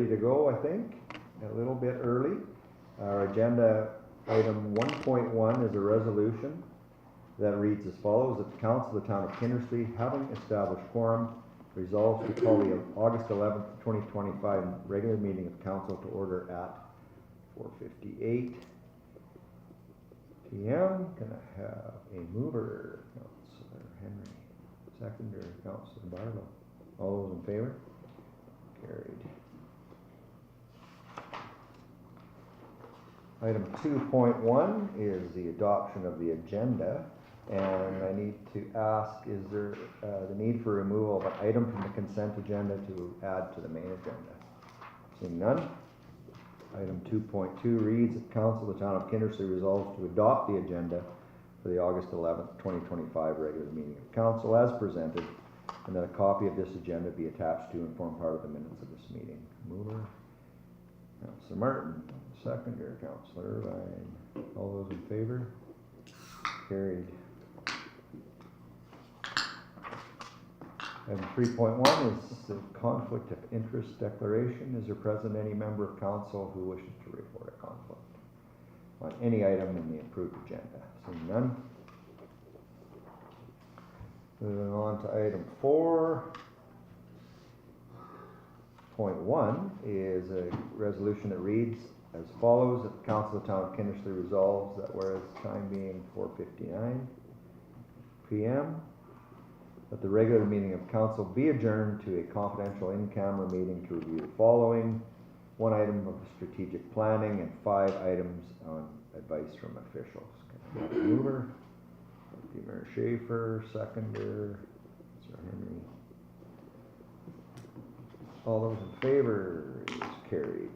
to go, I think, a little bit early. Our agenda item 1.1 is a resolution that reads as follows: that the Council of the Town of Kindersley, having established quorum, resolves to call the August 11th, 2025 regular meeting of Council to order at 4:58 p.m. Can I have a mover, Councillor Henry? Seconder, Councillor Barlow. All those in favor? Carried. Item 2.1 is the adoption of the agenda, and I need to ask, is there the need for removal of an item from the consent agenda to add to the main agenda? Seeing none. Item 2.2 reads that Council of the Town of Kindersley resolves to adopt the agenda for the August 11th, 2025 regular meeting of Council as presented, and that a copy of this agenda be attached to and form part of the minutes of this meeting. Mover, Councillor Martin. Seconder, Councillor Irvine. All those in favor? Carried. Item 3.1 is the conflict of interest declaration. Is there present any member of council who wishes to report a conflict on any item in the approved agenda? Seeing none. Moving on to item 4.1 is a resolution that reads as follows: that the Council of the Town of Kindersley resolves that whereas the time being 4:59 p.m. that the regular meeting of council be adjourned to a confidential in-camera meeting to review the following: 1 item of strategic planning and 5 items on advice from officials. Can I have a mover? Mayor Schaefer. Seconder, Sir Henry. All those in favor is carried.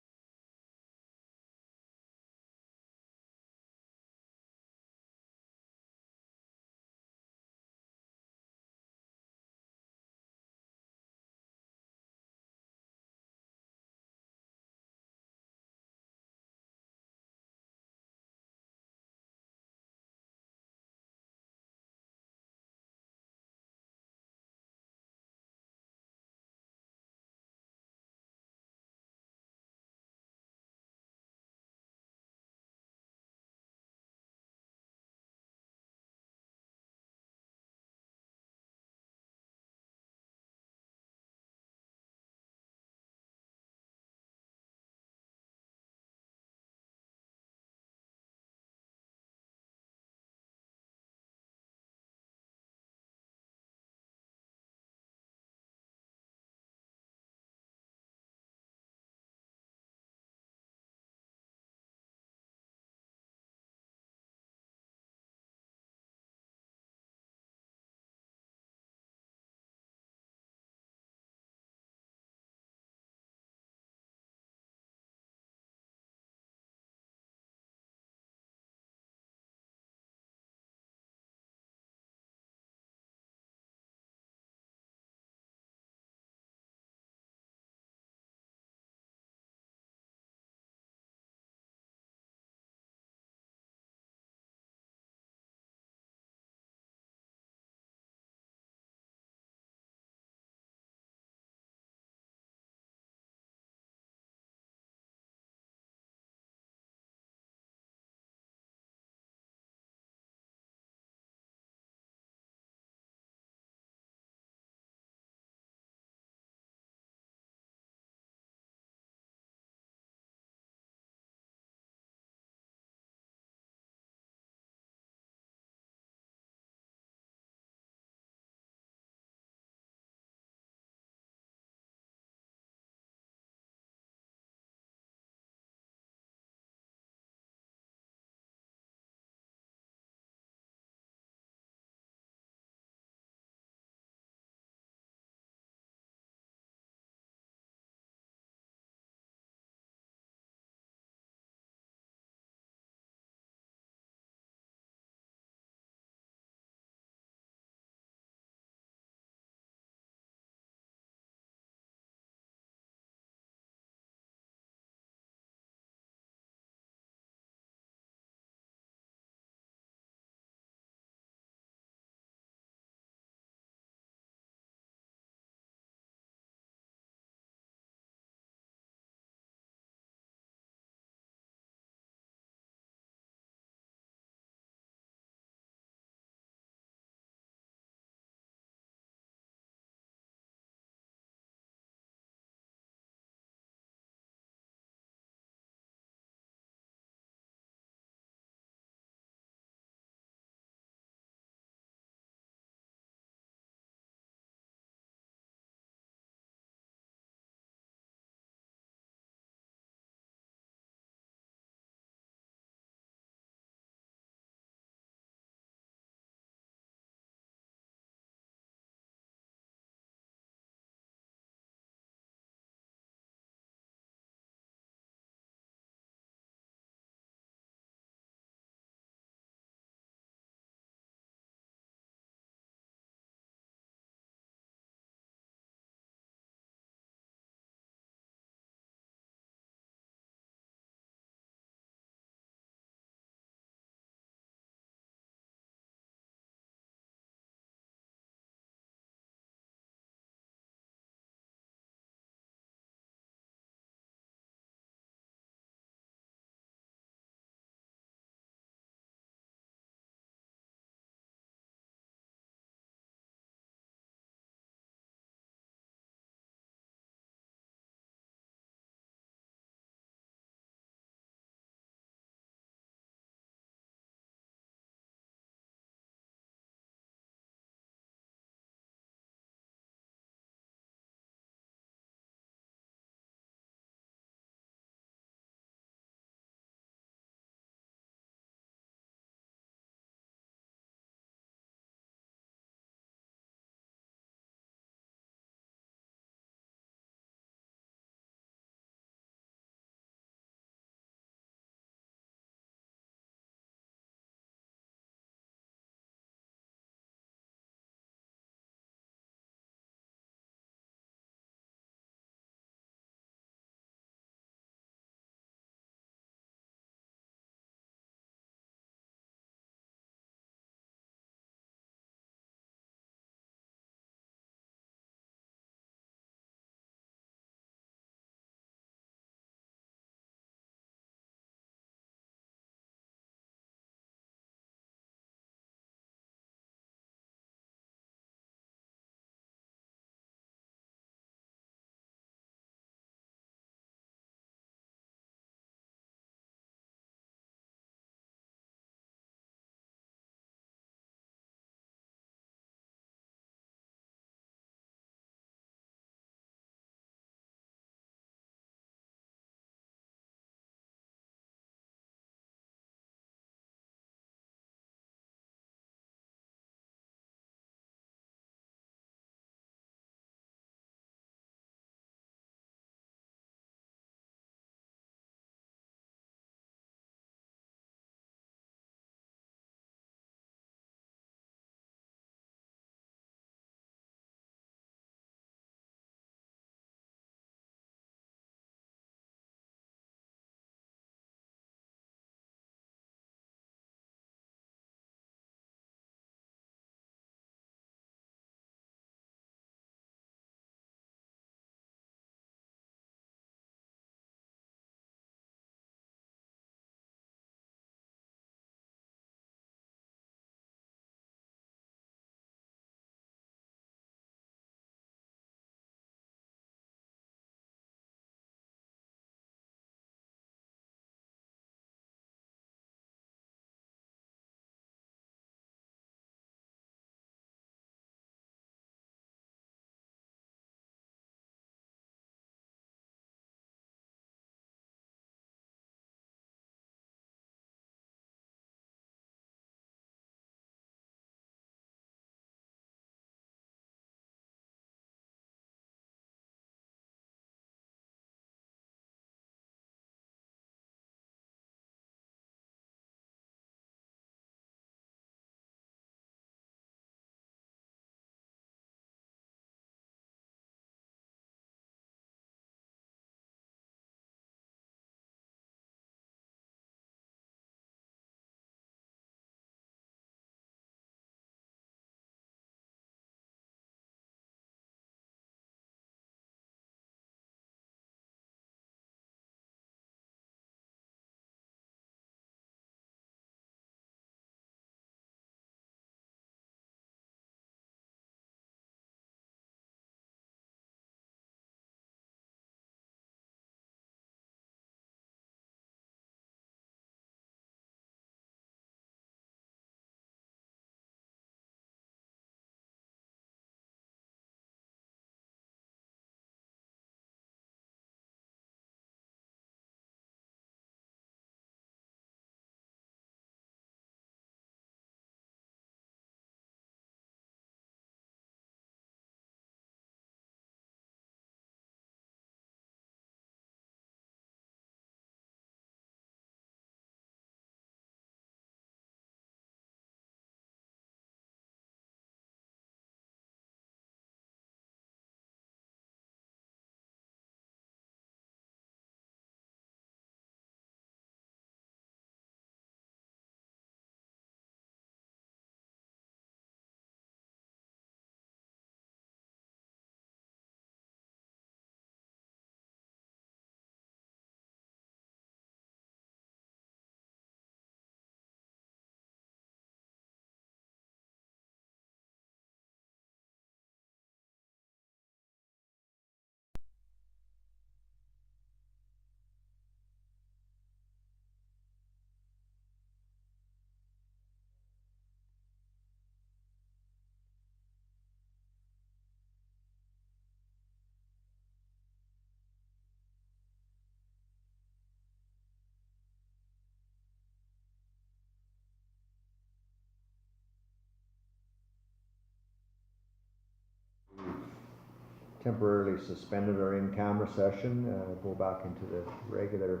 temporarily suspended our in-camera session, go back into the regular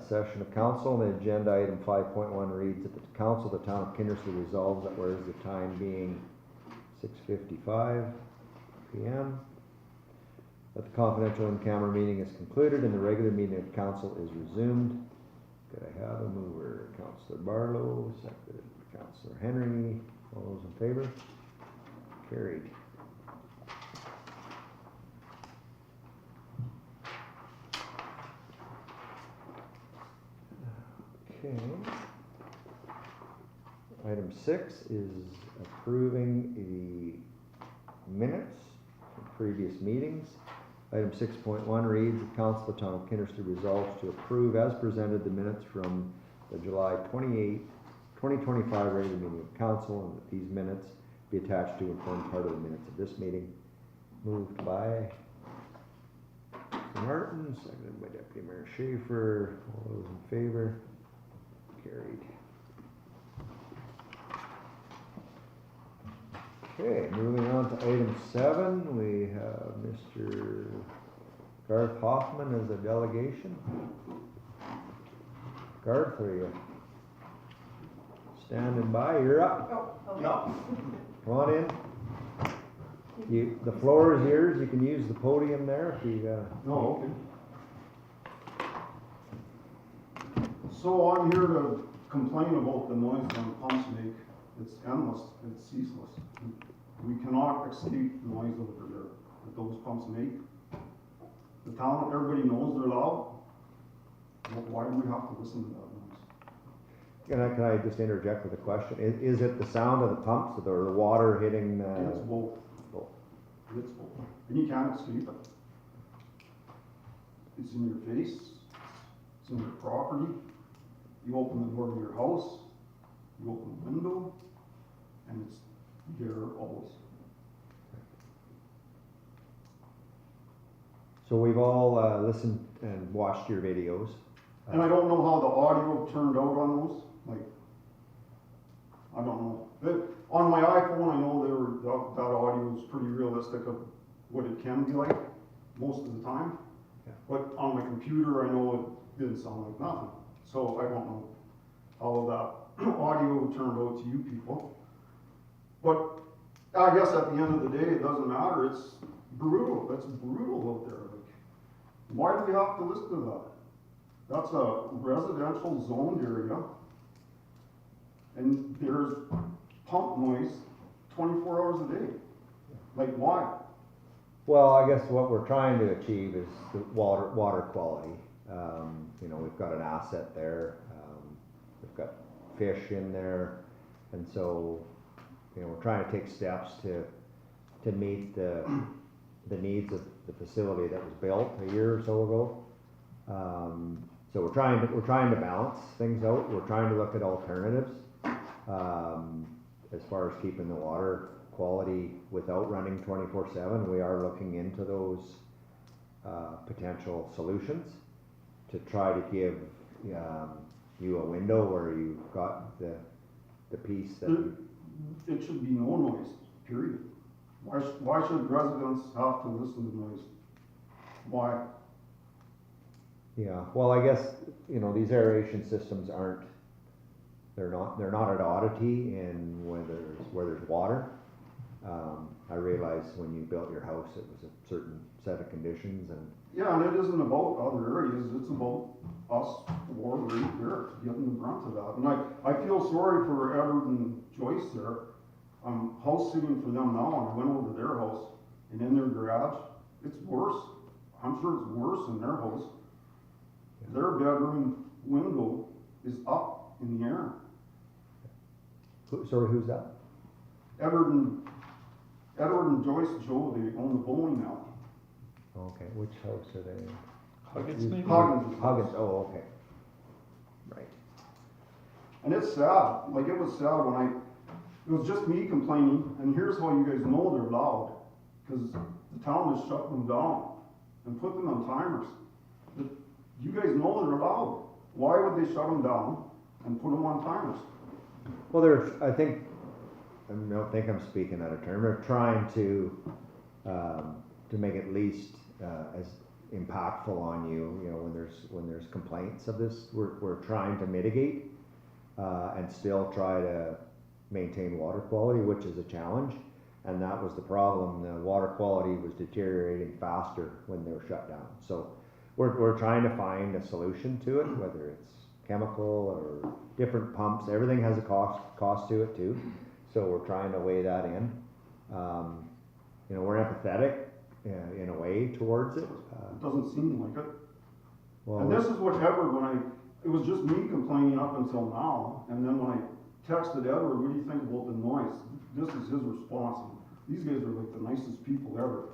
session of council. And the agenda item 5.1 reads that the council of the town of Kindersley resolves that whereas the time being 6:55 p.m. that the confidential in-camera meeting is concluded and the regular meeting of council is resumed. Could I have a mover? Councillor Barlow, seconded Councillor Henry. All those in favor? Carried. Okay. Item 6 is approving the minutes from previous meetings. Item 6.1 reads, the Council of the Town of Kindersley resolves to approve as presented the minutes from the July 28, 2025 regular meeting of council, and that these minutes be attached to and form part of the minutes of this meeting. Moved by Martin, seconded by Deputy Mayor Schaefer. All those in favor? Carried. Okay, moving on to item 7, we have Mr. Garth Hoffman as a delegation. Garth, are you standing by? You're up. Oh, okay. Yeah. Come on in. The floor is yours. You can use the podium there if you. No, okay. So I'm here to complain about the noise on the pumps make. It's endless, it's ceaseless. We cannot escape the noise over there that those pumps make. The town, everybody knows they're loud. Why do we have to listen to that noise? Can I just interject with a question? Is it the sound of the pumps or the water hitting? It's both. Both. It's both. And you can't escape it. It's in your face, it's in your property. You open the door to your house, you open the window, and it's there always. So we've all listened and watched your videos. And I don't know how the audio turned out on those, like, I don't know. On my iPhone, I know that audio is pretty realistic of what it can be like, most of the time. Yeah. But on my computer, I know it didn't sound like nothing. So I don't know how that audio turned out to you people. But I guess at the end of the day, it doesn't matter. It's brutal. It's brutal out there. Like, why do we have to listen to that? That's a residential zoned area. And there's pump noise 24 hours a day. Like, why? Well, I guess what we're trying to achieve is the water quality. You know, we've got an asset there. We've got fish in there, and so you know we're trying to take steps to meet the needs of the facility that was built a year or so ago. So we're trying to balance things out. We're trying to look at alternatives as far as keeping the water quality without running 24/7. We are looking into those potential solutions to try to give you a window where you've got the piece that It should be no noise, period. Why should residents have to listen to noise? Why? yeah, well, I guess, you know, these aeration systems they're not an oddity in where there's water. I realize when you built your house, it was a certain set of conditions and. Yeah, and it isn't about other areas, it's about us or right here, getting the brunt of that. And I feel sorry for Edward and Joyce there. I'm house sitting for them now, and I went over to their house, and in their garage, it's worse. I'm sure it's worse in their house. Their bedroom window is up in the air. Sorry, who's that? Edward and Joyce Joe, they own the bowling alley. Okay, which house are they in? Huggins, maybe? Huggins, oh, okay. Right. And it's sad, like it was sad when it was just me complaining, and here's how you guys know they're loud. Because the town has shut them down and put them on timers. You guys know they're loud. Why would they shut them down and put them on timers? Well, I don't think I'm speaking out of turn. They're trying to to make it least, as impactful on you, you know, when there's complaints of this, we're trying to mitigate, and still try to maintain water quality, which is a challenge. And that was the problem, the water quality was deteriorating faster when they were shut down. So we're trying to find a solution to it, whether it's chemical or different pumps, everything has a cost to it too. So we're trying to weigh that in. You know, we're empathetic in a way towards it. It doesn't seem like it. Well, And this is what Edward, it was just me complaining up until now, and then when I texted Edward, what do you think about the noise? This is his response. These guys are like the nicest people ever.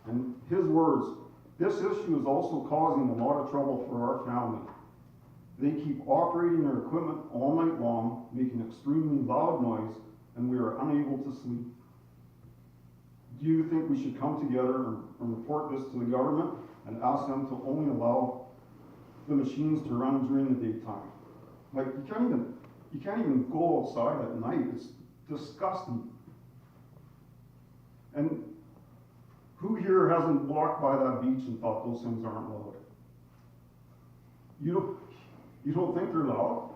And his words, this issue is also causing a lot of trouble for our family. They keep operating their equipment all night long, making extremely loud noise, and we are unable to sleep. Do you think we should come together and report this to the government and ask them to only allow the machines to run during the daytime? Like, you can't even go outside at night. It's disgusting. And who here hasn't walked by that beach and thought those things aren't loud? You don't think they're loud?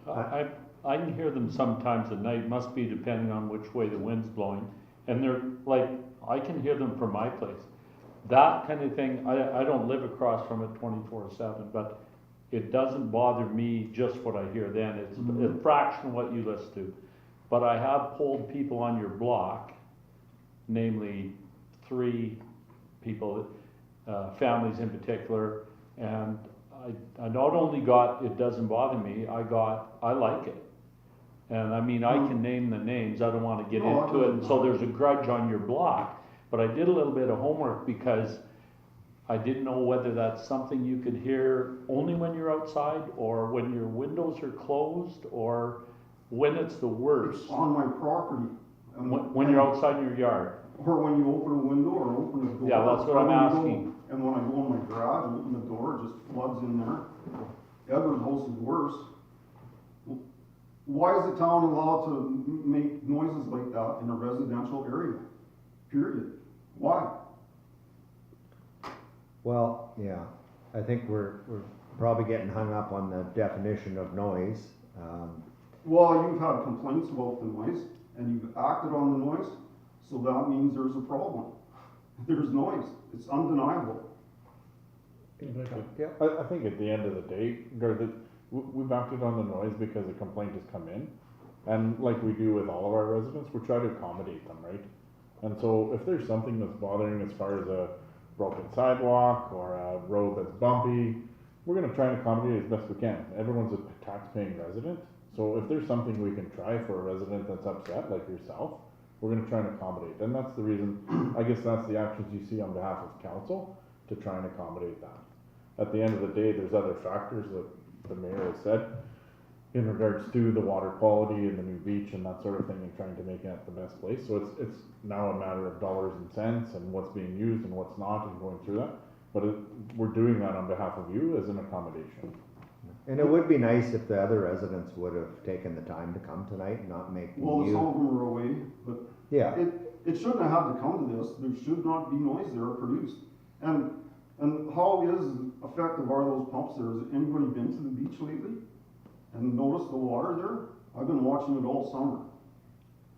I can hear them sometimes at night, must be depending on which way the wind's blowing. And they're like, I can hear them from my place. That kind of thing, I don't live across from it 24/7, but it doesn't bother me just what I hear then. It's a fraction of what you listen to. But I have polled people on your block, namely 3 people, families in particular, and I not only got, it doesn't bother me, I like it. And I mean, I can name the names, I don't want to get into it, and so there's a grudge on your block. But I did a little bit of homework because I didn't know whether that's something you could hear only when you're outside, or when your windows are closed, or when it's the worst. It's on my property. When you're outside in your yard. Or when you open a window or open a door. Yeah, that's what I'm asking. And when I go in my garage and open the door, it just floods in there. Edward's house is worse. Why is the town allowed to make noises like that in a residential area? Period. Why? well, yeah, I think we're probably getting hung up on the definition of noise. Well, you've had complaints about the noise, and you've acted on the noise, so that means there's a problem. There's noise. It's undeniable. Yeah. I think at the end of the day, we've acted on the noise because a complaint has come in. And like we do with all of our residents, we try to accommodate them, right? And so if there's something that's bothering as far as a broken sidewalk or a road that's bumpy, we're gonna try and accommodate as best we can. Everyone's a tax-paying resident, so if there's something we can try for a resident that's upset, like yourself, we're gonna try and accommodate. And that's the reason, I guess that's the actions you see on behalf of council, to try and accommodate that. At the end of the day, there's other factors that the mayor has said in regards to the water quality and the new beach and that sort of thing, and trying to make it the best place. So it's now a matter of dollars and cents and what's being used and what's not, and going through that. But we're doing that on behalf of you as an accommodation. And it would be nice if the other residents would have taken the time to come tonight and not make Well, you. some of them are away, but Yeah, it shouldn't have had to come to this. There should not be noise there produced. And how effective are those pumps there? Has anybody been to the beach lately and noticed the water there? I've been watching it all summer.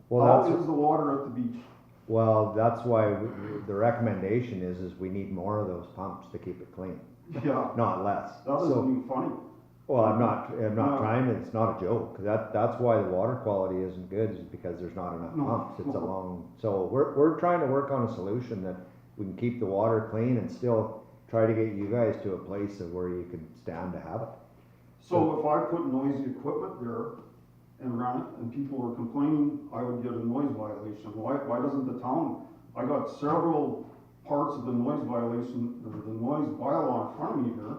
well, How is the water at the beach? that's why the recommendation is we need more of those pumps to keep it clean, Yeah, not less. that doesn't So, mean funny. well, I'm not No. trying to, it's not a joke. That's why the water quality isn't good, is because there's not enough No, pumps. It's a no. long, so we're trying to work on a solution that we can keep the water clean and still try to get you guys to a place of where you can stand to have it. So if I put noisy equipment there and ran it and people were complaining, I would get a noise violation. Why doesn't the town? I got several parts of the noise violation, or the noise bylaw in front of me here,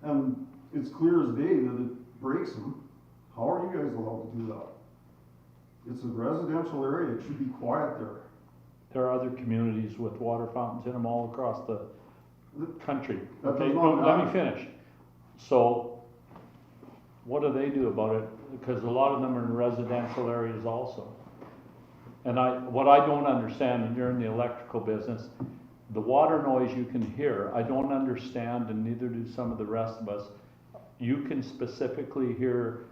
and it's clear as day that it breaks them. How are you guys allowed to do that? It's a residential area, it should be quiet there. There are other communities with water fountains in them all across the country. That Okay, does no, not let me matter. finish. So, what do they do about it? Because a lot of them are in residential areas also. And what I don't understand, and you're in the electrical business, the water noise you can hear, I don't understand, and neither do some of the rest of us. You can specifically hear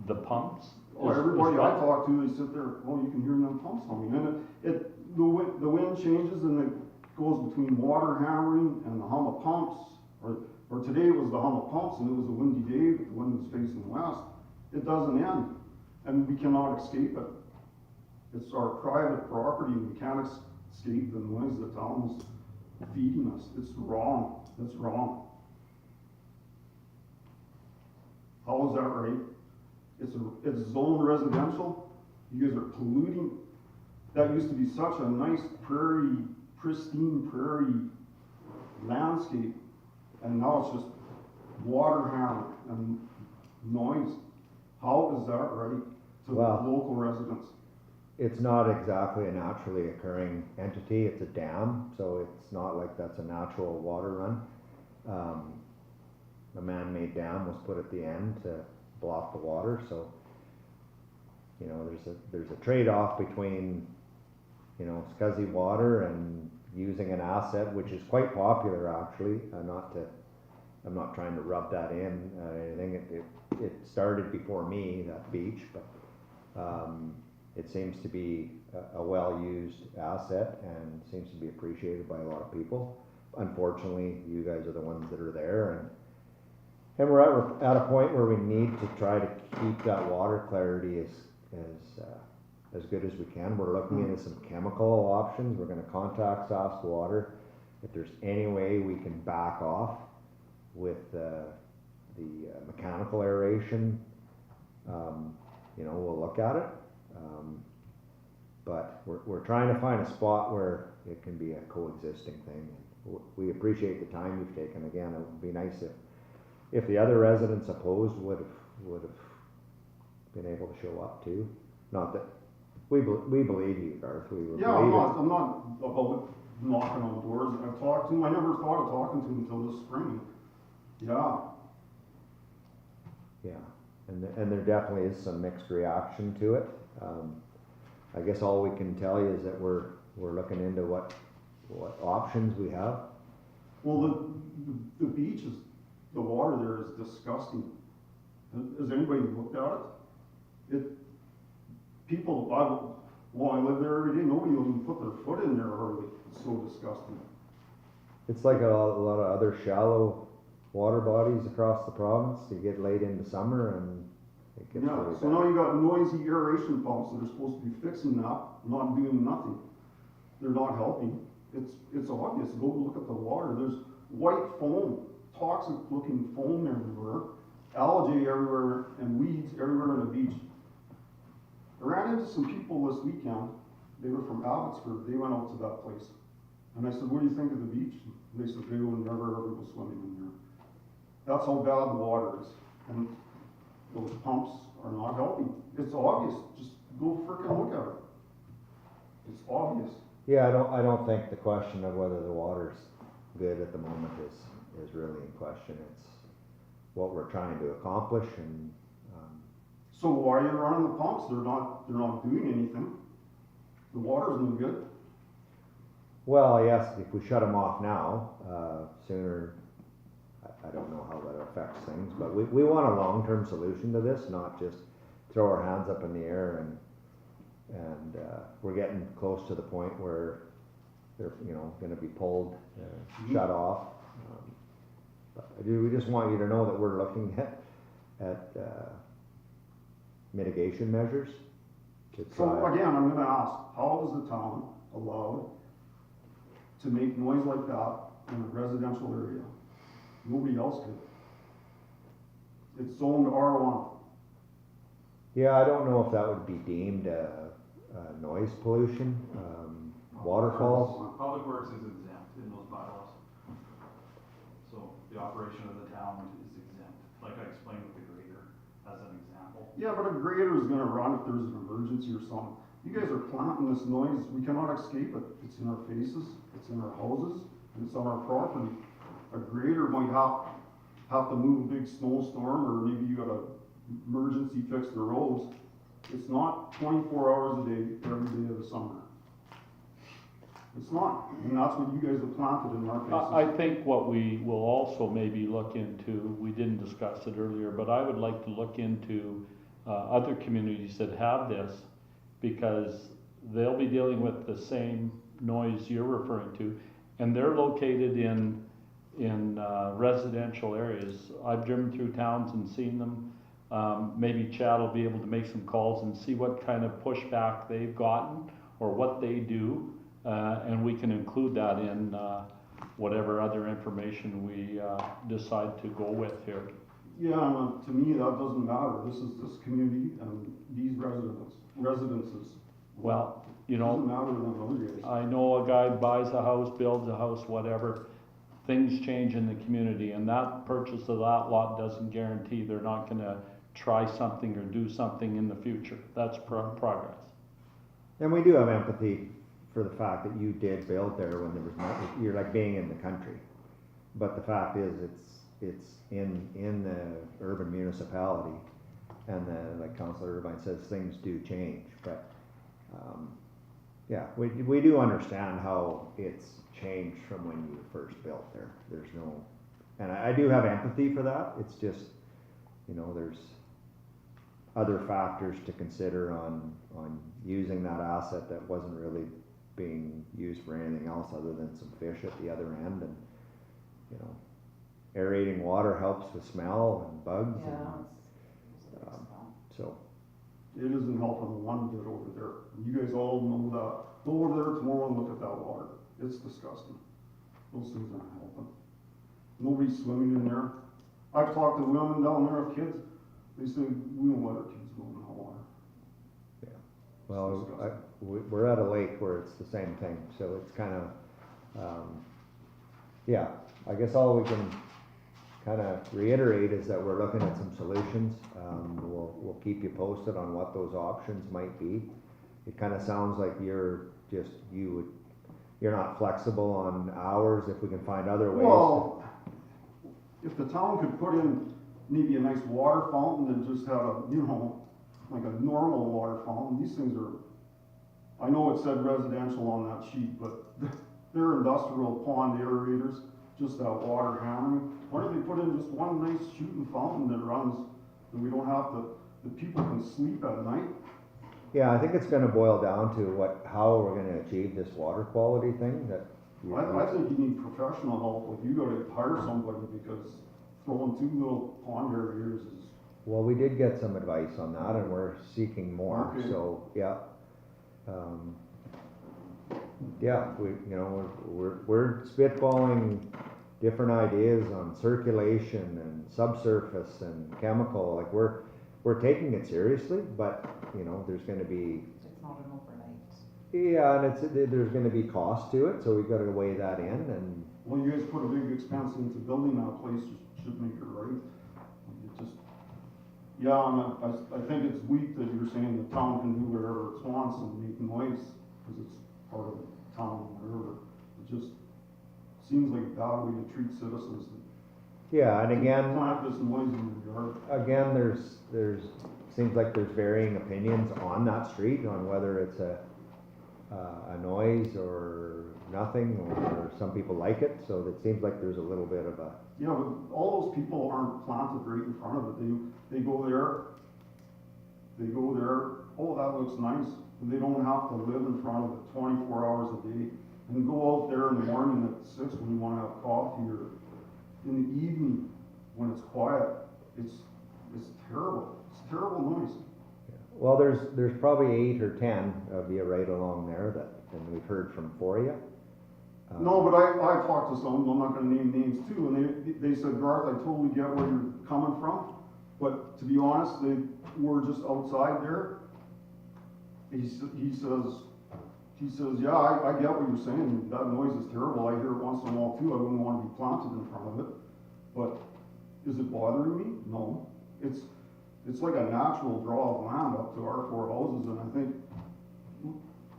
the pumps? Well, everybody I talk to, they sit there, oh, you can hear them pumps humming, and the wind changes and it goes between water hammering and the hum of pumps, or today it was the hum of pumps and it was a windy day, but the wind was facing west. It doesn't end, and we cannot escape it. It's our private property, and we can't escape the noise the town is feeding us. It's wrong, it's wrong. How is that right? It's zone residential, you guys are polluting. That used to be such a nice prairie, pristine prairie landscape, and now it's just water hammer and noise. How is that right to Well, the local residents? It's not exactly a naturally occurring entity, it's a dam, so it's not like that's a natural water run. A man-made dam was put at the end to block the water, so, you know, there's a trade-off between, you know, scuzzy water and using an asset, which is quite popular actually, I'm not trying to rub that in, I think it started before me, that beach, but, it seems to be a well-used asset and seems to be appreciated by a lot of people. Unfortunately, you guys are the ones that are there, and we're at a point where we need to try to keep that water clarity as good as we can. We're looking into some chemical options. We're gonna contact Sask Water. If there's any way we can back off with the mechanical aeration, you know, we'll look at it. But we're trying to find a spot where it can be a coexisting thing. We appreciate the time you've taken. Again, it would be nice if the other residents opposed would have been able to show up too. Not that we believe you, Garth. We Yeah, I'm not about knocking on doors. I've talked to him. I never thought of talking to him until this spring. Yeah. Yeah, and there definitely is some mixed reaction to it. I guess all we can tell you is that we're looking into what options we have. Well, the beach is, the water there is disgusting. Has anybody looked at it? People, I live there every day, nobody will even put their foot in there hardly. It's so disgusting. It's like a lot of other shallow water bodies across the province. You get late into summer and it gets Yeah, really so bad. now you got noisy aeration pumps that are supposed to be fixing that, not doing nothing. They're not helping. It's obvious. Go look at the water. There's white foam, toxic looking foam everywhere, algae everywhere, and weeds everywhere on the beach. I ran into some people this weekend. They were from Abbotsford. They went out to that place. And I said, what do you think of the beach? And they said they would never ever go swimming in there. That's how bad the water is. And those pumps are not helping. It's obvious. Just go frickin' look at it. It's obvious. Yeah, I don't think the question of whether the water's good at the moment is really in question. It's what we're trying to accomplish, and So why are you running the pumps? They're not doing anything. The water's no good. well, yes, if we shut them off now, sooner, I don't know how that affects things, but we want a long-term solution to this, not just throw our hands up in the air and we're getting close to the point where they're, you know, gonna be pulled, shut off. But we just want you to know that we're looking at mitigation measures to So try. again, I'm gonna ask, how is the town allowed to make noise like that in a residential area? Nobody else could. It's zoned R1. Yeah, I don't know if that would be deemed noise pollution, waterfalls. Public Works is exempt in those bylaws. So the operation of the town is exempt, like I explained with the grader as an example. Yeah, but a grader is gonna run if there's an emergency or something. You guys are planting this noise, we cannot escape it. It's in our faces, it's in our houses, and it's on our property. A grader might have to move a big snowstorm, or maybe you gotta emergency fix the roads. It's not 24 hours a day, every day of the summer. It's not, and that's what you guys have planted in our I faces. think what we will also maybe look into, we didn't discuss it earlier, but I would like to look into other communities that have this, because they'll be dealing with the same noise you're referring to, and they're located in residential areas. I've driven through towns and seen them. Maybe Chad will be able to make some calls and see what kind of pushback they've gotten or what they do, and we can include that in whatever other information we decide to go with here. Yeah, and to me, that doesn't matter. This is this community and these residences. Well, you It know, doesn't matter to them other guys. I know a guy buys a house, builds a house, whatever, things change in the community, and that purchase of that lot doesn't guarantee they're not gonna try something or do something in the future. That's progress. And we do have empathy for the fact that you did build there when there was no, you're like being in the country. But the fact is, it's in the urban municipality, and like Councillor Irvine says, things do change, but, yeah, we do understand how it's changed from when you first built there. There's no, and I do have empathy for that. It's just, you know, there's other factors to consider on using that asset that wasn't really being used for anything else other than some fish at the other end, and, you know, aerating water helps with smell and bugs, Yeah, and, so. It isn't helping one bit over there. You guys all know that. Go over there tomorrow and look at that water. It's disgusting. Those things aren't helping. Nobody's swimming in there. I've talked to women down there with kids. They say, we don't let our kids go in that water. Well, disgusting. we're at a lake where it's the same thing, so it's kind of, yeah, I guess all we can kind of reiterate is that we're looking at some solutions. We'll keep you posted on what those options might be. It kind of sounds like you're not flexible on hours if we can find other ways. Well, if the town could put in maybe a nice water fountain and just have a, you know, like a normal water fountain, these things are, I know it said residential on that sheet, but they're industrial pond aerators, just that water hammering. Why don't they put in just one nice shooting fountain that runs, and we don't have to, the people can sleep at night? Yeah, I think it's gonna boil down to how we're gonna achieve this water quality thing that. I think you need professional help, like you gotta hire somebody, because throwing 2 little pond aerators is, Well, we did get some advice on that, and we're seeking more, Okay. so, yeah. Yeah, you know, we're spitballing different ideas on circulation and subsurface and chemical, like we're taking it seriously, but, you know, there's gonna be, It's not an overnight. yeah, and there's gonna be cost to it, so we've gotta weigh that in, and, well, you guys put a big expense into building that place, you should make it right. It just, yeah, I think it's weak that you're saying the town can do whatever it wants and make noise, because it's part of the town, whatever. It just seems like a bad way to treat citizens. yeah, and again. Plant this noise in your yard. Again, seems like there's varying opinions on that street, on whether it's a noise or nothing, or some people like it, so it seems like there's a little bit of a, Yeah, but all those people aren't planted right in front of it. They go there, oh, that looks nice. And they don't have to live in front of it 24 hours a day. And go out there in the morning at 6 when you wanna have coffee, or in the evening when it's quiet. It's terrible. It's terrible noise. well, there's probably 8 or 10 of you right along there that, and we've heard from 4 of you. No, but I talked to some, I'm not gonna name names too, and they said, Garth, I totally get where you're coming from, but to be honest, they were just outside there. He says, yeah, I get what you're saying, that noise is terrible, I hear it once in a while too, I wouldn't wanna be planted in front of it, but is it bothering me? No. It's like a natural draw of land up to our 4 houses, and I think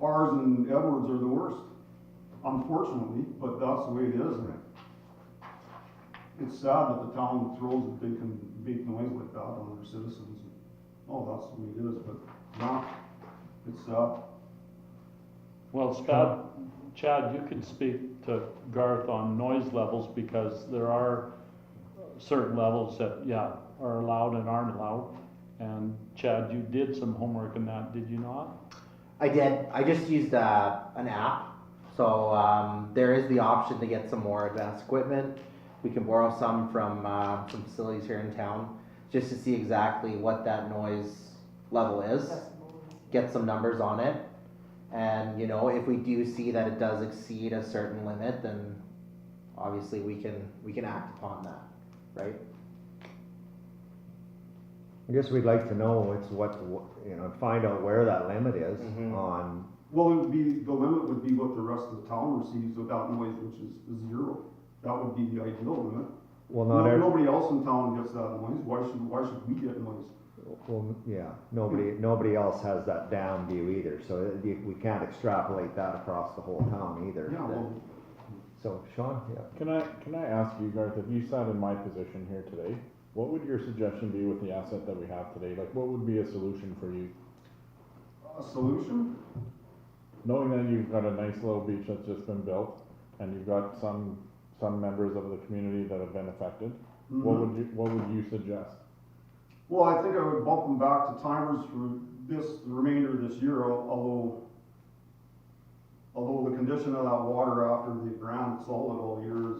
ours and Edwards are the worst. Unfortunately, but that's the way it is. And it's sad that the town throws that they can make noise like that on their citizens. Oh, that's the way it is, but Yeah, it's, Well, Chad, you can speak to Garth on noise levels, because there are certain levels that, yeah, are allowed and aren't allowed. And Chad, you did some homework on that, did you not? I did. I just used an app. So there is the option to get some more advanced equipment. We can borrow some from facilities here in town just to see exactly what that noise level is. Get some numbers on it. And you know, if we do see that it does exceed a certain limit, then obviously we can act upon that, right? I guess we'd like to know it's you know, find out where that limit is Mhm. on, well, it would be, the limit would be what the rest of the town receives without noise, which is 0. That would be the ideal limit. well, not every, Nobody else in town gets that noise, why should we get noise? well, yeah, nobody else has that down view either, so we can't extrapolate that across the whole town either. Yeah, well, So, Sean, yeah. Can I ask you, Garth, if you sat in my position here today, what would your suggestion be with the asset that we have today? Like, what would be a solution for you? a solution? Knowing that you've got a nice little beach that's just been built, and you've got some members of the community that have been affected, what would you suggest? Well, I think I would bump them back to timers for the remainder of this year, although the condition of that water after the ground solid all year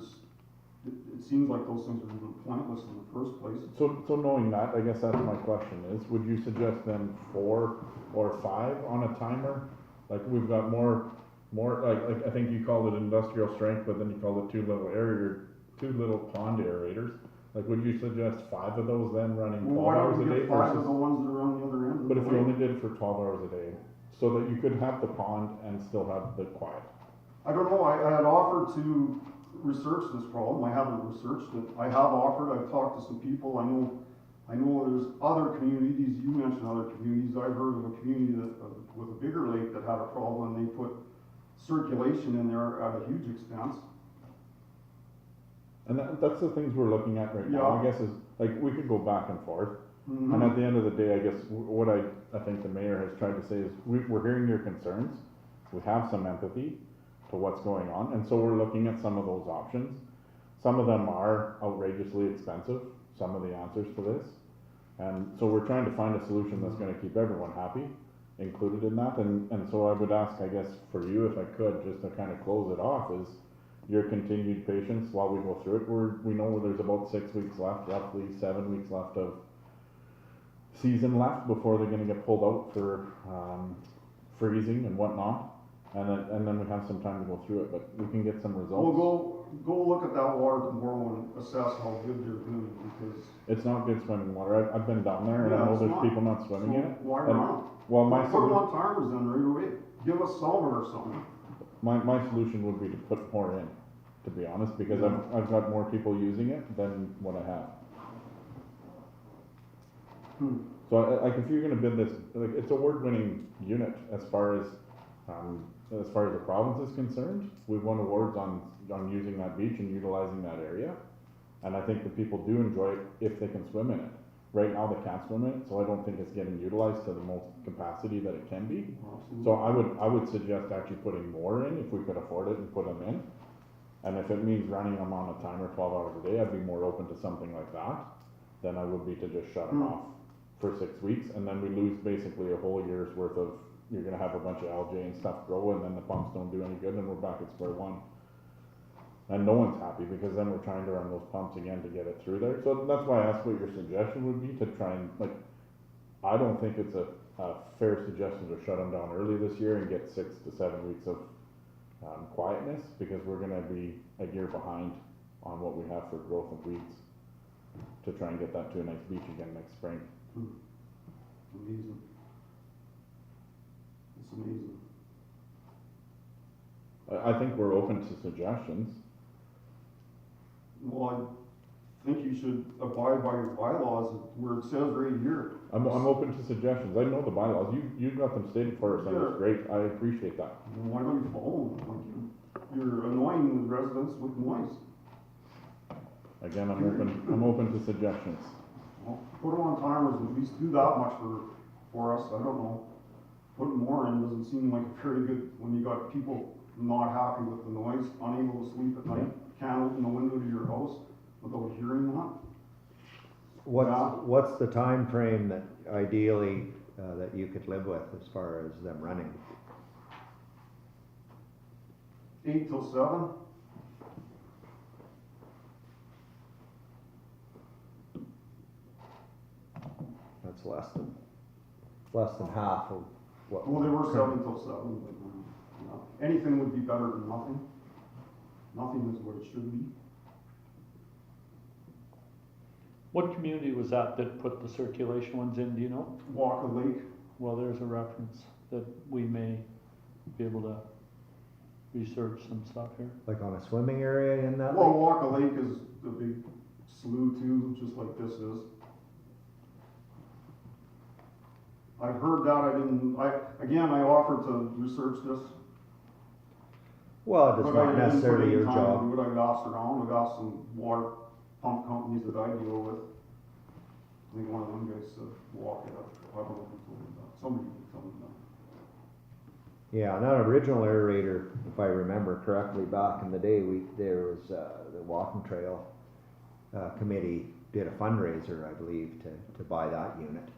it seems like those things are even pointless in the first place. So knowing that, I guess that's my question is, would you suggest then 4 or 5 on a timer? Like, we've got more, like I think you called it industrial strength, but then you called it 2 little pond aerators. Like, would you suggest 5 of those then running 12 Well, why hours don't a we day get 5 of versus? the ones that are on the other end? of But the if you lake? only did it for 12 hours a day, so that you could have the pond and still have the quiet. I don't know, I had offered to research this problem, I haven't researched it. I have offered, I've talked to some people, I know there's other communities, you mentioned other communities, I've heard of a community that, with a bigger lake that had a problem, and they put circulation in there at a huge expense. And that's the things we're looking at right now, I Yeah. guess, is, like, we could go back and forth. Mhm. And at the end of the day, I guess, what I think the mayor has tried to say is, we're hearing your concerns, we have some empathy to what's going on, and so we're looking at some of those options. Some of them are outrageously expensive, some of the answers to this. And so we're trying to find a solution that's gonna keep everyone happy, included in that, and so I would ask, I guess, for you, if I could, just to kind of close it off, is your continued patience while we go through it. We know there's about 6 weeks left, roughly 7 weeks left of season left before they're gonna get pulled out for freezing and whatnot, and then we have some time to go through it, but we can get some results. Well, go look at that water tomorrow and assess how good they're doing, because. It's not good swimming water. I've been down there and I Yeah, know it's there's not. people not swimming in it. So why And- not? Well, my Put them solution, on timers then right away, give us summer or something. my solution would be to put more in, to be honest, because I've got more people using it than what I have. So like, if you're gonna bid this, like, it's a award-winning unit as far as the province is concerned. We've won awards on using that beach and utilizing that area. And I think the people do enjoy it if they can swim in it. Right now, they can't swim in it, so I don't think it's getting utilized to the most capacity that it can be. So I would suggest actually putting more in if we could afford it and put them in. And if it means running them on a timer 12 hours a day, I'd be more open to something like that than I would be to just shut them off for 6 weeks, and then we lose basically a whole year's worth of, you're gonna have a bunch of algae and stuff grow, and then the pumps don't do any good, and we're back at square one. And no one's happy, because then we're trying to run those pumps again to get it through there, so that's why I asked what your suggestion would be, to try and, like, I don't think it's a fair suggestion to shut them down early this year and get 6 to 7 weeks of quietness, because we're gonna be a year behind on what we have for growth of weeds, to try and get that to a nice beach again next spring. Amazing. It's amazing. I think we're open to suggestions. Well, I think you should abide by your bylaws where it says right here. I'm open to suggestions. I know the bylaws. You got them stated for us, and it's Yeah. great. I appreciate that. Why don't you follow them? Like, you're annoying the residents with noise. Again, I'm open to suggestions. Well, put them on timers and at least do that much for us, I don't know. putting more in doesn't seem like a very good, when you got people not happy with the noise, unable to sleep at night, can't open the window to your house without hearing that. Yeah. What's the time frame that ideally, that you could live with as far as them running? 8 till 7. That's less than half of what. Well, they were 7 till 7, but, anything would be better than nothing. Nothing is what it should be. What community was that put the circulation ones in, do you know? Walker Lake, Well, there's a reference that we may be able to research some stuff here. Like on a swimming area in that well, lake? Walker Lake is the big slough too, just like this is. I've heard that, I offered to research this. Well, it's but I not didn't put necessarily any your time job. into it. I asked around, I got some water pump companies that I deal with. I think one of them guys said, walk it up, I don't know who told me that, somebody told me that. Yeah, and that original aerator, if I remember correctly, back in the day, there was, the walking trail, committee did a fundraiser, I believe, to buy that unit.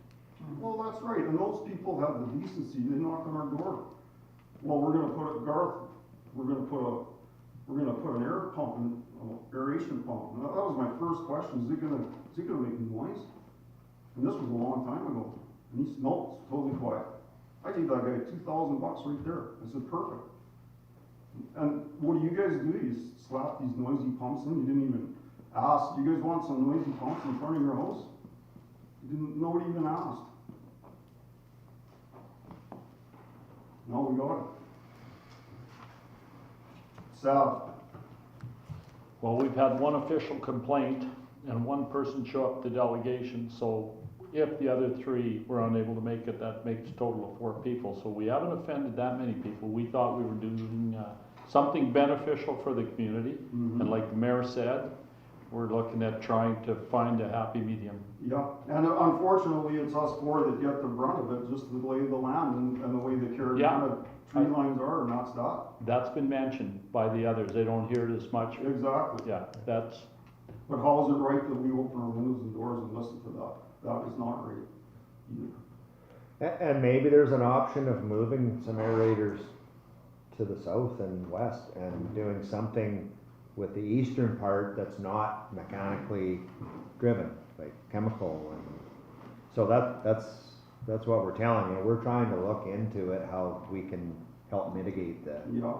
Well, that's right, and those people have the decency, they knock on our door. Well, we're gonna put an air pump in, aeration pump. And that was my first question, is it gonna make noise? And this was a long time ago. And he said, no, it's totally quiet. I gave that guy $2,000 right there. I said, perfect. And what do you guys do? You slap these noisy pumps in, you didn't even ask, do you guys want some noisy pumps in front of your house? Nobody even asked. No, we got it. Sad. Well, we've had one official complaint and one person show up to delegation, so if the other 3 were unable to make it, that makes a total of 4 people. So we haven't offended that many people. We thought we were doing something beneficial for the community. And like the mayor said, we're looking at trying to find a happy medium. Yeah, and unfortunately, it's us 4 that get the brunt of it, just the lay of the land and the way the Carolina tree lines are, and that's that. That's been mentioned by the others. They don't hear it as much. Exactly. Yeah, that's, But how is it right that we open our windows and doors and listen to that? That is not right either. And maybe there's an option of moving some aerators to the south and west and doing something with the eastern part that's not mechanically driven, like chemical. And so that's what we're telling you. We're trying to look into it, how we can help mitigate that. Yeah,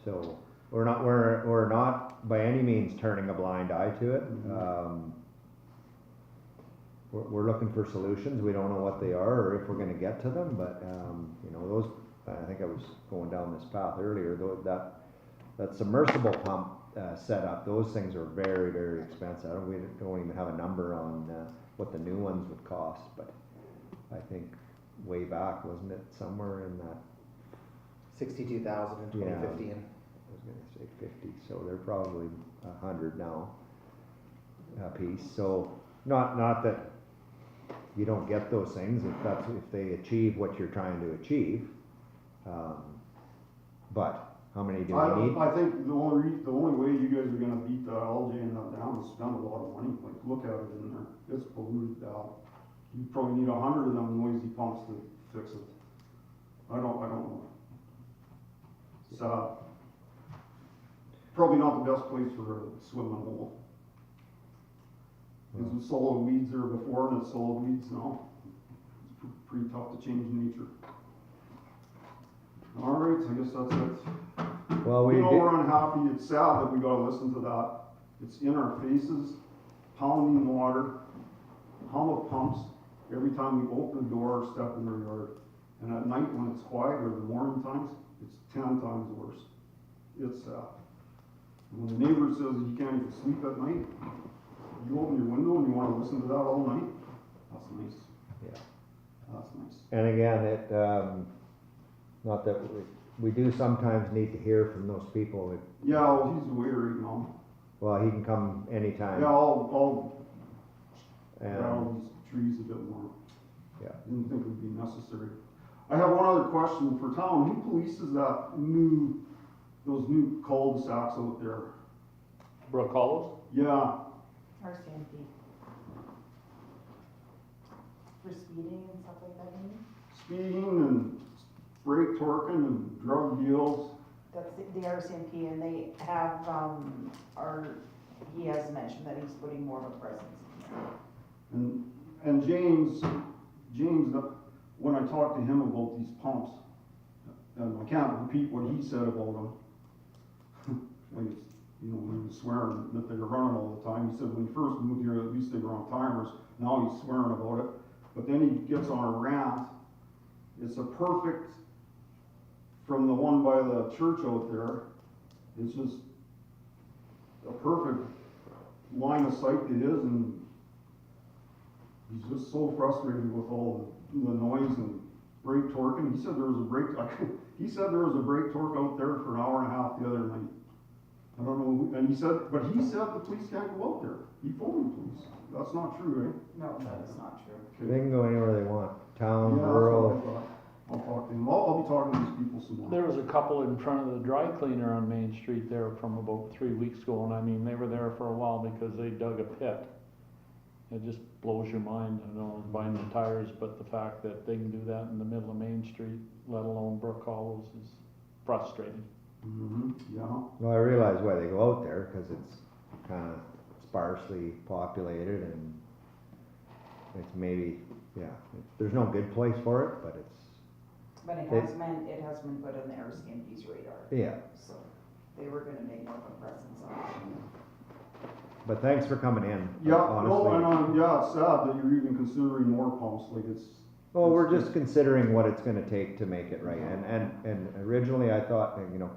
So we're not by any means turning a blind eye to it. We're looking for solutions. We don't know what they are or if we're gonna get to them, but, those, I think I was going down this path earlier, that submersible pump, setup, those things are very, very expensive. We don't even have a number on, what the new ones would cost, but I think way back, wasn't it somewhere in that, 62,000 in 2015. I was gonna say 50, so they're probably 100 now a piece. So not that you don't get those things if they achieve what you're trying to achieve. But how many do we need? I think the only way you guys are gonna beat that algae and that down is spend a lot of money. Like, look at it in there, it's polluted down. You probably need 100 of them noisy pumps to fix it. I don't know. It's, probably not the best place for a swimming hole. Because it was solid weeds there before and it's solid weeds now. It's pretty tough to change nature. All right, I guess that's it. Well, We're unhappy, it's sad that we gotta listen to that. It's in our faces, pounding water, hum of pumps, every time we open a door or step in our yard. And at night when it's quiet or the morning times, it's 10 times worse. It's sad. And when the neighbor says you can't even sleep at night, you open your window and you wanna listen to that all night, that's nice. Yeah. That's nice. And again, not that we do sometimes need to hear from those people. Yeah, well, he's away right now. Well, he can come anytime. Yeah, I'll And rattle these trees a bit more. yeah. Didn't think it would be necessary. I have one other question for town, who polices those new cul-de-sacs out there? Brook Hollows? Yeah, RCMP. For speeding and stuff like that, you mean? speeding and brake torquing and drug deals. That's the RCMP, and they have, he has mentioned that he's putting more of a presence in there. And James, when I talked to him about these pumps, and I can't repeat what he said about them. Like, you know, when he was swearing that they were running all the time, he said when he first moved here, at least they were on timers, now he's swearing about it. But then he gets on a rant, it's a perfect, from the one by the church out there, it's just a perfect line of sight it is, and he's just so frustrated with all the noise and brake torquing. He said there was a he said there was a brake torque out there for an hour and a half the other night. I don't know, and he said the police can't go out there. He phoned the police. That's not true, right? No, that is not true. They can go anywhere they want, town, Yeah, that's what I rural. thought. I'll talk to him. I'll be talking to these people some more. There was a couple in front of the dry cleaner on Main Street there from about 3 weeks ago, and I mean, they were there for a while because they dug a pit. It just blows your mind, I know, buying the tires, but the fact that they can do that in the middle of Main Street, let alone Brook Hollows, is frustrating. Yeah. Well, I realize why they go out there, cause it's kinda sparsely populated and it's maybe, yeah, there's no good place for it, but it's, But it has been put on the RCMP's radar, yeah. so they were gonna make more of a presence on it. But thanks for coming in, Yeah, no, honestly. and, yeah, it's sad that you're even considering more pumps, like it's. Well, we're just considering what it's gonna take to make it right, and originally I thought, you know, a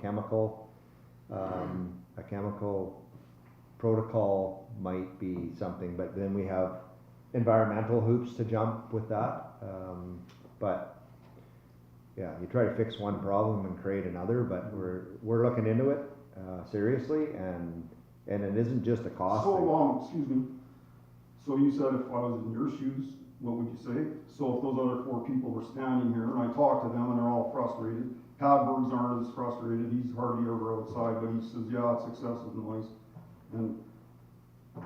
chemical protocol might be something, but then we have environmental hoops to jump with that, but yeah, you try to fix one problem and create another, but we're looking into it, seriously, and it isn't just a cost thing. So, excuse me, so you said if I was in your shoes, what would you say? So if those other 4 people were standing here, and I talked to them and they're all frustrated, Hadbergs aren't as frustrated, he's hardly ever outside, but he says, yeah, it's excessive noise. And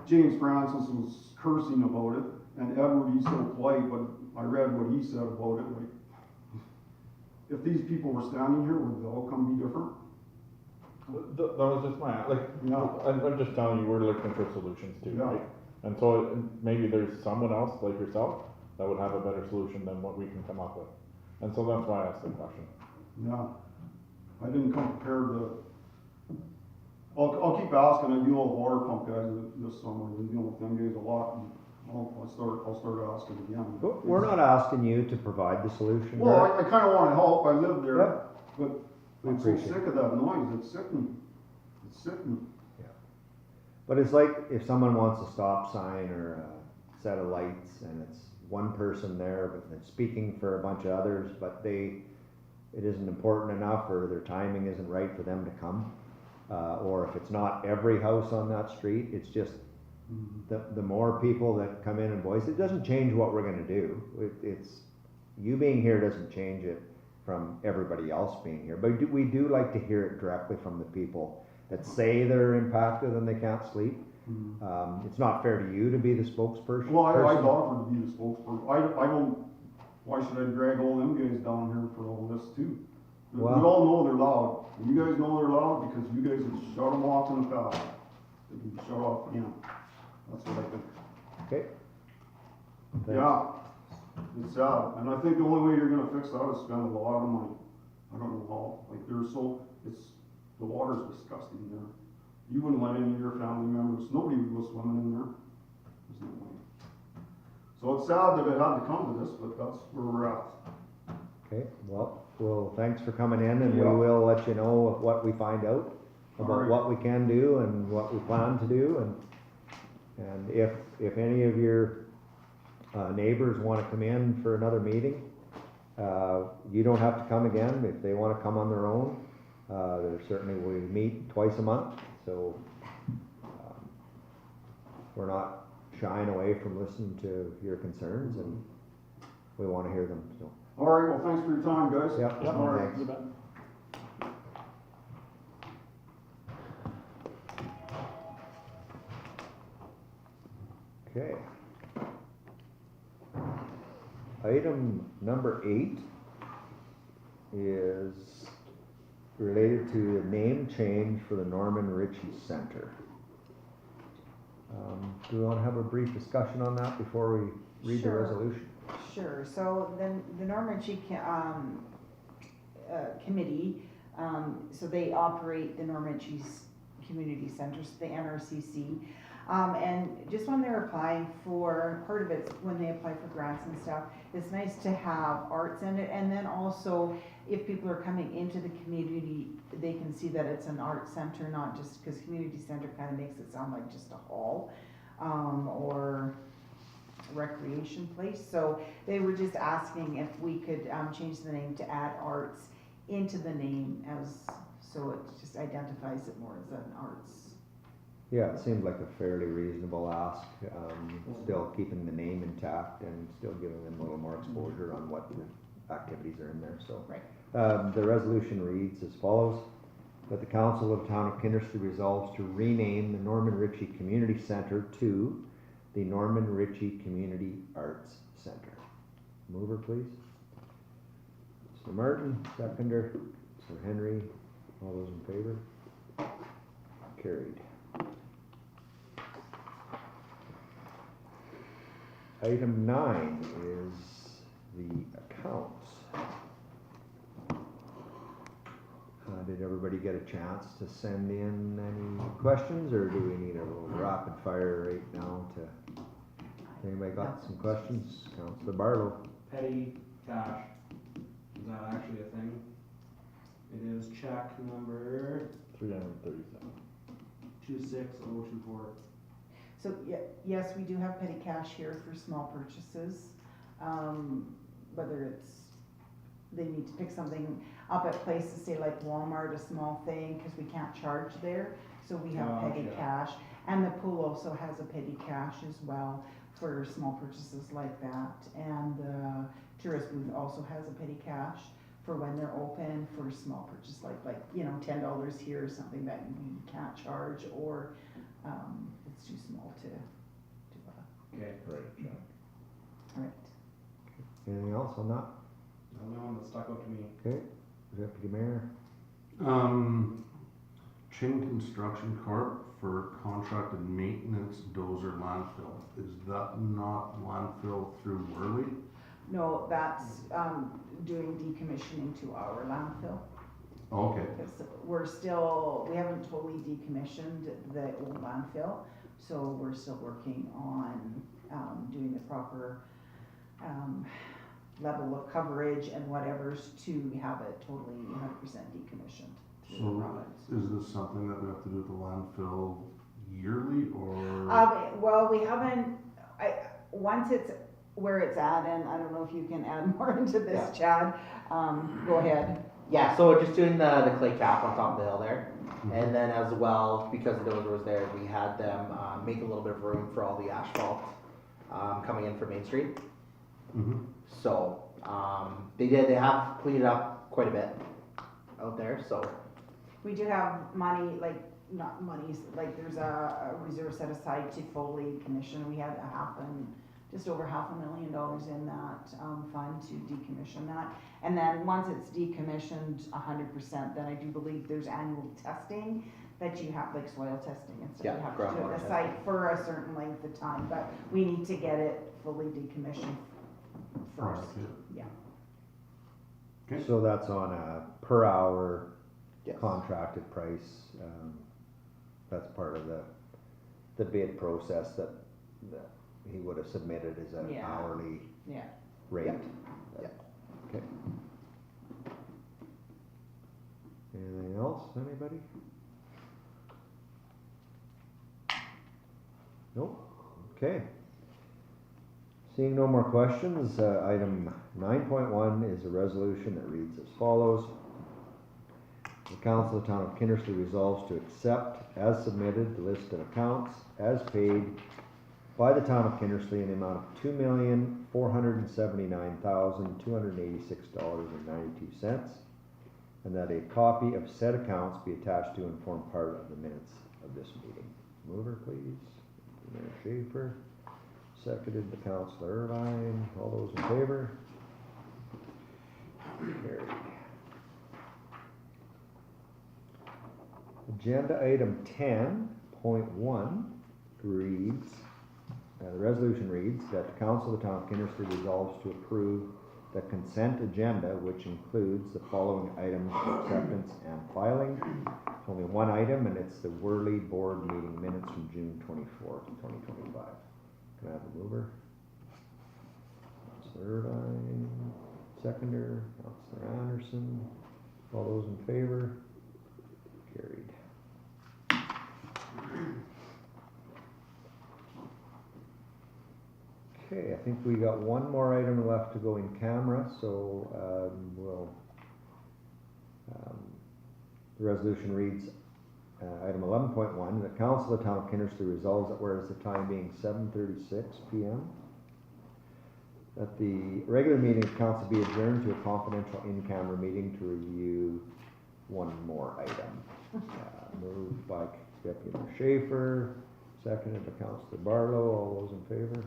James Francis was cursing about it, and Edward, he's so polite, but I read what he said about it, like, if these people were standing here, would the outcome be different? That was just my, like, Yeah. I'm just telling you, we're looking for solutions too, Yeah. right? And so maybe there's someone else like yourself that would have a better solution than what we can come up with. And so that's why I asked the question. Yeah, I didn't come prepared to, I'll keep asking, I deal with water pump guys this summer, I've been dealing with them guys a lot, and I'll start asking again. We're not asking you to provide the solution, Well, Derek. I kinda wanna help, I live there, Yep. but We I'm so appreciate sick of that noise, it's sickening. It's sickening. But it's like if someone wants a stop sign or a set of lights and it's one person there, but they're speaking for a bunch of others, but it isn't important enough or their timing isn't right for them to come. Or if it's not every house on that street, it's just the more people that come in and voice, it doesn't change what we're gonna do. It's, you being here doesn't change it from everybody else being here, but we do like to hear it directly from the people that say they're impacted and they can't sleep. It's not fair to you to be the spokesperson. Well, I'd person. offer to be the spokesperson, I don't, why should I drag all them guys down here for all this too? We Well- all know they're loud, you guys know they're loud because you guys have shut them off in the past. They can shut off again, that's what I think. Okay. Thanks. Yeah, it's sad, and I think the only way you're gonna fix that is spend a lot of money. I don't know how, like, the water's disgusting there. You wouldn't let any of your family members, nobody would go swimming in there. There's no way. So it's sad that it had to come to this, but that's where we're at. Okay, well, thanks for coming in and we Yeah. will let you know what we find out about Alright. what we can do and what we plan to do and if any of your neighbors wanna come in for another meeting, you don't have to come again. If they wanna come on their own, we meet twice a month, so we're not shying away from listening to your concerns and we wanna hear them, so. All right, well, thanks for your time, guys. Yep. All right. Thanks. You bet. Okay. Item number 8 is related to a name change for the Norman Ritchie Center. Do we want to have a brief discussion on that before we read the Sure. resolution? Sure, so then the Norman Ritchie Committee, so they operate the Norman Ritchie's Community Centers, the NRCC. And just when they're applying for, part of it's when they apply for grants and stuff, it's nice to have arts in it. And then also, if people are coming into the community, they can see that it's an art center, not just, because community center kind of makes it sound like just a hall, or recreation place. So they were just asking if we could change the name to add arts into the name, as so it just identifies it more as an arts. Yeah, it seemed like a fairly reasonable ask, still keeping the name intact and still giving them a little more exposure on what activities are in there, so. Right. The resolution reads as follows, that the Council of Town of Kindersley resolves to rename the Norman Ritchie Community Center to the Norman Ritchie Community Arts Center. Mover, please. Mr. Martin, seconder. Sir Henry, all those in favor? Carried. Item 9 is the accounts. Did everybody get a chance to send in any questions, or do we need a little rapid fire right now to, anybody got some questions? Councilor Barlow. Petty cash, is that actually a thing? It is check number 337. 26024. So, yes, we do have petty cash here for small purchases, whether it's, they need to pick something up at places, say like Walmart, a small thing, cause we can't charge there, so we have petty Gotcha. cash. And the pool also has a petty cash as well for small purchases like that, and the tourist booth also has a petty cash for when they're open for small purchase, like, you know, $10 here or something that you can't charge, or, it's too small to, Okay. Right, check. alright. Anything else on that? Another one that stuck out to me. Okay, Deputy Mayor. Chin Construction Corp. for contracted maintenance dozer landfill. Is that not landfill through Worley? No, that's, doing decommissioning to our landfill. Okay, Because we're still, we haven't totally decommissioned the old landfill, so we're still working on, doing the proper, level of coverage and whatever's to have it totally 100% decommissioned through the so province. is this something that we have to do with the landfill yearly or? Well, we haven't, once it's where it's at, and I don't know if you can add more into this, Chad, go ahead. Yeah, so we're just doing the clay cap on top of the hill there. And then as well, because the dozer was there, we had them make a little bit of room for all the asphalt coming in from Main Street. Mhm. So they have cleaned it up quite a bit out there, so. We do have money, like, not money, like there's a reserve set aside to fully commission. We had just over $500,000 in that fund to decommission that. And then once it's decommissioned 100%, then I do believe there's annual testing that you have, like soil testing and stuff. Yeah, You have to do groundwater at the site for a certain length of time, but we need to get it fully decommissioned first. Right, Yeah. Okay. So that's on a per hour Yes. contracted price, that's part of the bid process that he would have submitted as an Yeah. hourly Yeah. rate. Yeah. Okay. Anything else, anybody? Nope, okay. Seeing no more questions, item 9.1 is a resolution that reads as follows. The Council of the Town of Kindersley resolves to accept as submitted the list of accounts as paid by the town of Kindersley in the amount of $2,479,286.92, and that a copy of said accounts be attached to and form part of the minutes of this meeting. Mover, please. Mayor Schaefer, seconded by Councilor Irvine. All those in favor? Carried. Agenda item 10.1 reads, the resolution reads that the Council of the Town of Kindersley resolves to approve the consent agenda, which includes the following items for acceptance and filing. It's only one item, and it's the Worley Board meeting minutes from June 24th, 2025. Can I have a mover? Councilor Irvine, seconder, Councilor Anderson. All those in favor? Carried. Okay, I think we got one more item left to go in camera, so the resolution reads, item 11.1, the Council of the Town of Kindersley resolves that whereas the time being 7:36 p.m., that the regular meeting of council be adjourned to a confidential in-camera meeting to review one more item. Moved by Deputy Mayor Schaefer, seconded by Councilor Barlow. All those in favor?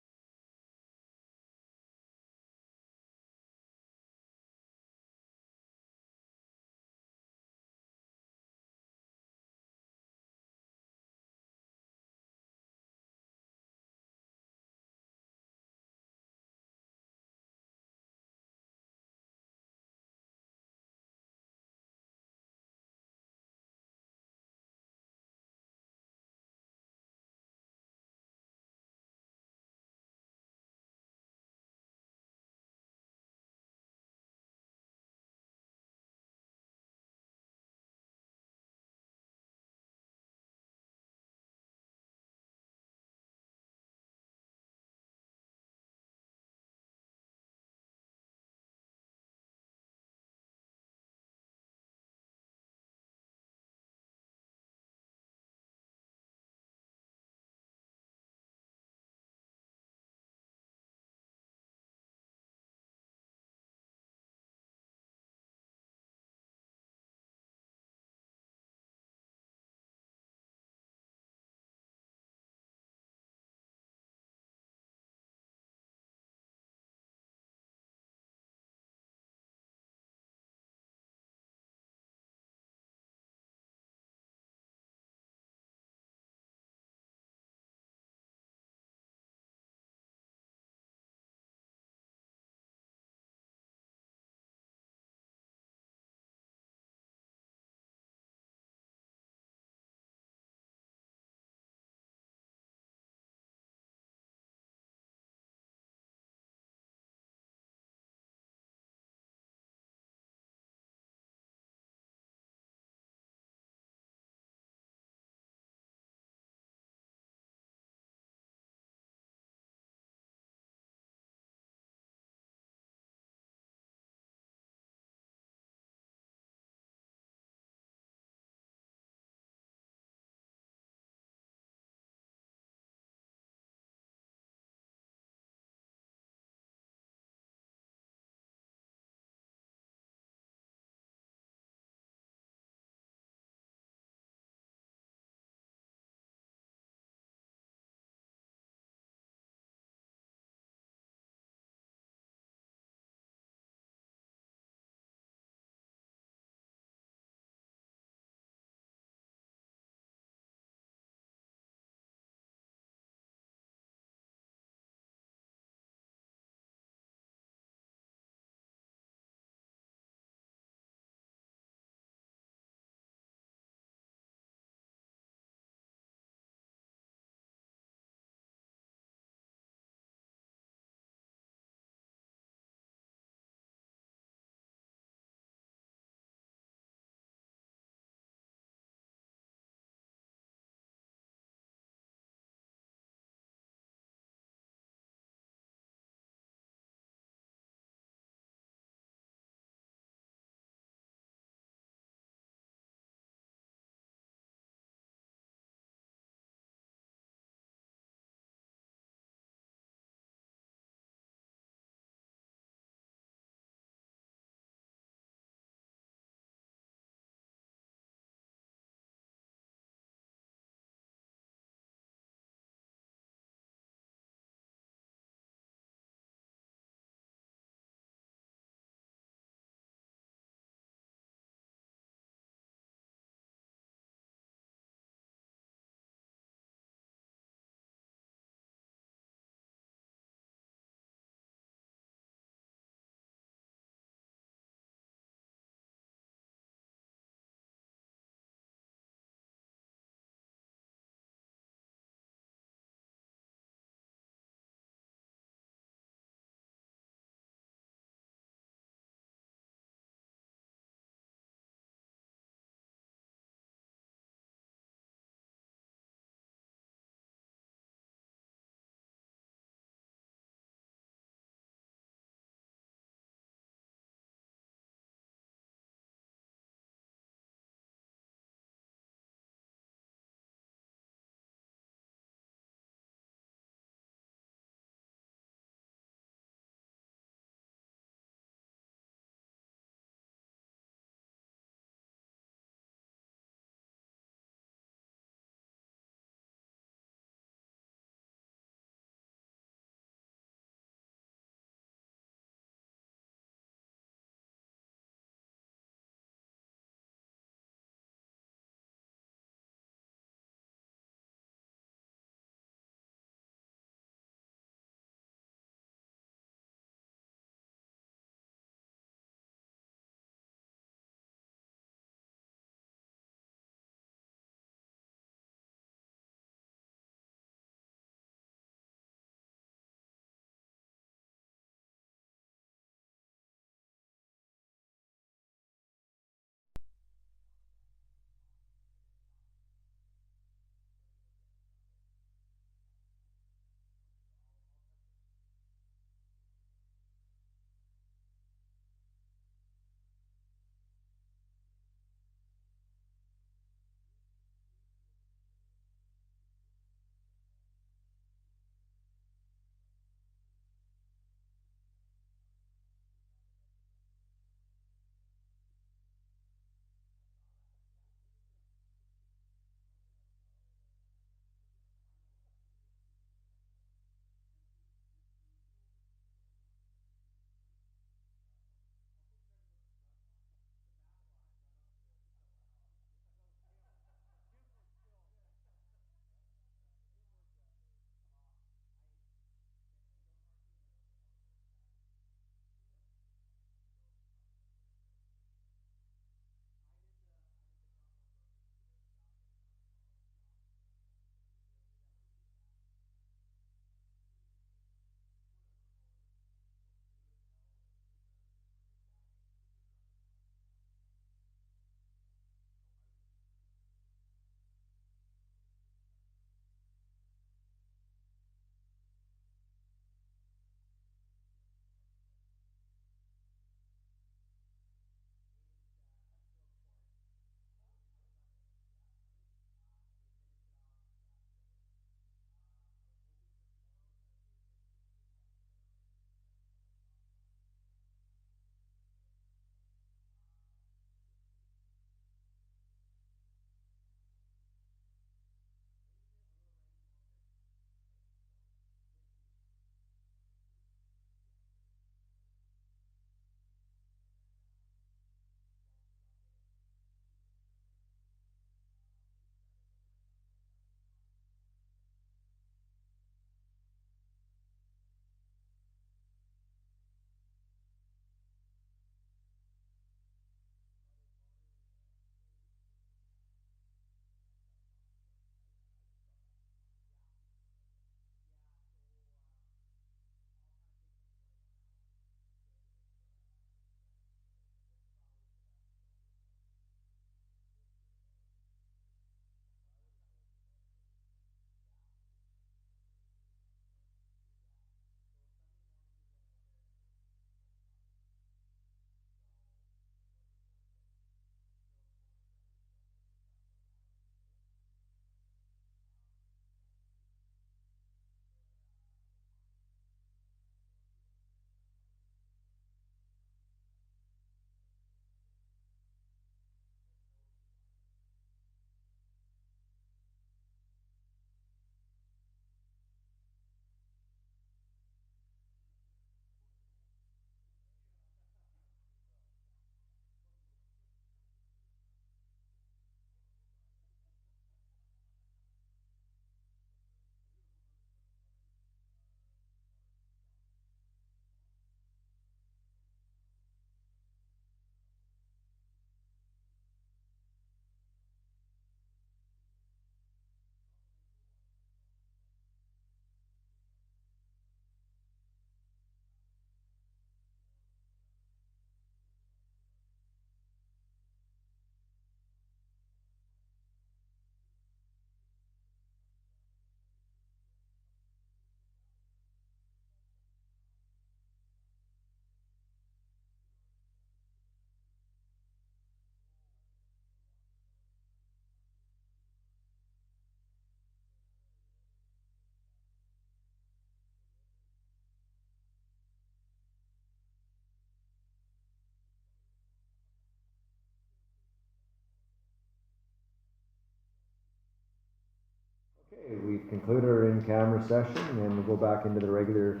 Okay, we've concluded our in-camera session and we'll go back into the regular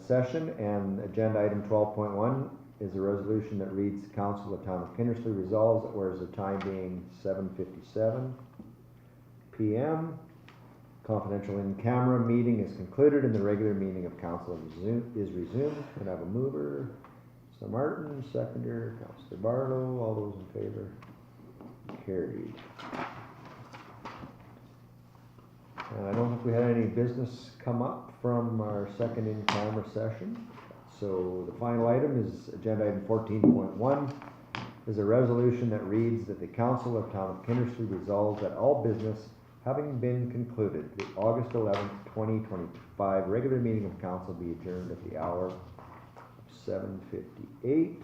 session, and agenda item 12.1 is a resolution that reads, Council of the Town of Kindersley resolves that whereas the time being 7:57 p.m. confidential in-camera meeting is concluded and the regular meeting of council is resumed. Can I have a mover? Councilor Martin, seconder, Councilor Barlow, all those in favor? Carried. And I don't think we had any business come up from our second in-camera session. So the final item is agenda item 14.1 is a resolution that reads that the Council of Town of Kindersley resolves that all business having been concluded, the August 11th, 2025 regular meeting of council be adjourned at the hour of 7:58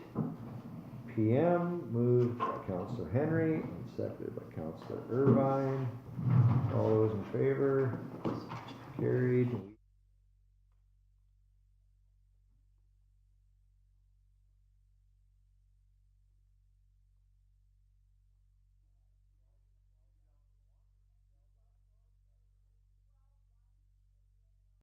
p.m. Moved by Councilor Henry and seconded by Councilor Irvine. All those in favor? Carried.